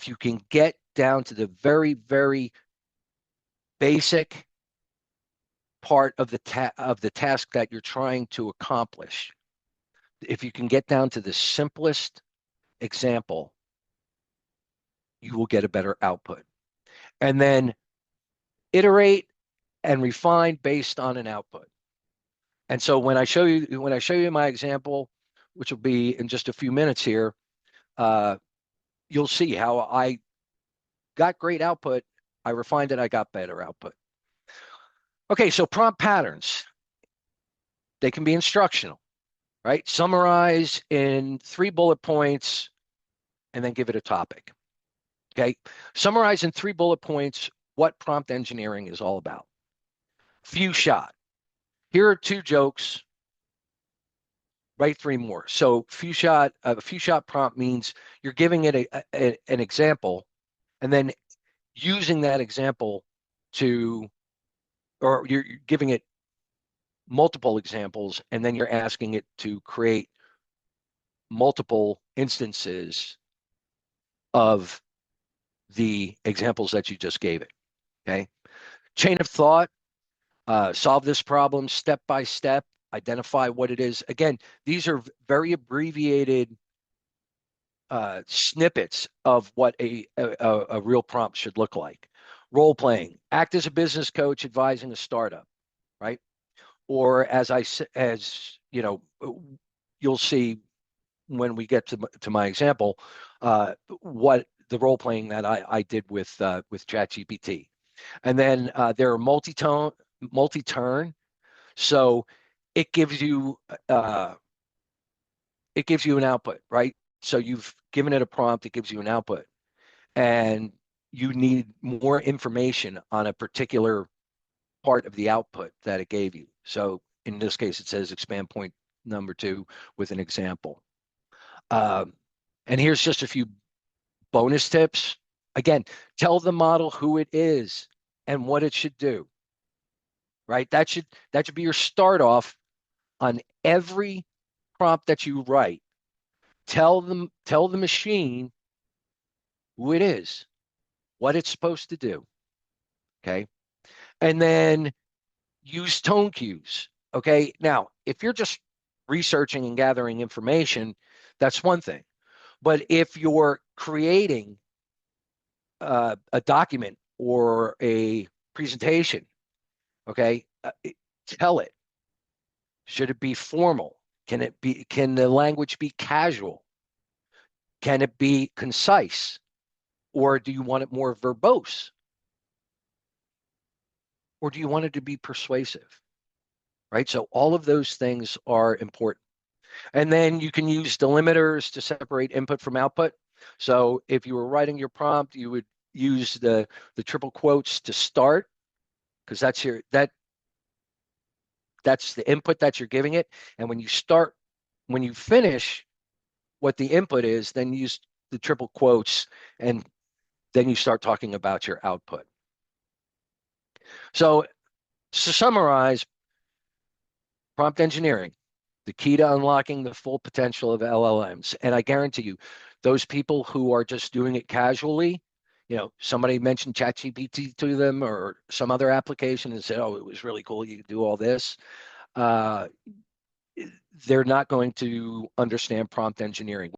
if you can get down to the very, very basic part of the task that you're trying to accomplish, if you can get down to the simplest example, you will get a better output. And then iterate and refine based on an output. And so when I show you my example, which will be in just a few minutes here, you'll see how I got great output. I refined it. I got better output. Okay, so prompt patterns. They can be instructional, right? Summarize in 3 bullet points and then give it a topic. Okay, summarize in 3 bullet points what prompt engineering is all about. Few shot. Here are 2 jokes. Write 3 more. So a few shot prompt means you're giving it an example, and then using that example or you're giving it multiple examples, and then you're asking it to create multiple instances of the examples that you just gave it. Okay. Chain of thought, solve this problem step by step, identify what it is. Again, these are very abbreviated snippets of what a real prompt should look like. Role playing, act as a business coach advising a startup, right? Or as you know, you'll see when we get to my example, what the role playing that I did with ChatGPT. And then there are multi-turn. So it gives you an output, right? So you've given it a prompt, it gives you an output, and you need more information on a particular part of the output that it gave you. So in this case, it says expand point number 2 with an example. And here's just a few bonus tips. Again, tell the model who it is and what it should do, right? That should be your start off on every prompt that you write. Tell the machine who it is, what it's supposed to do. Okay. And then use tone cues. Okay. Now, if you're just researching and gathering information, that's one thing. But if you're creating a document or a presentation, okay, tell it. Should it be formal? Can the language be casual? Can it be concise? Or do you want it more verbose? Or do you want it to be persuasive? Right? So all of those things are important. And then you can use delimiters to separate input from output. So if you were writing your prompt, you would use the triple quotes to start, because that's the input that you're giving it. And when you finish what the input is, then use the triple quotes, and then you start talking about your output. So to summarize, prompt engineering, the key to unlocking the full potential of LLMs. And I guarantee you, those people who are just doing it casually, somebody mentioned ChatGPT to them or some other application and said, oh, it was really cool, you could do all this. They're not going to understand prompt engineering.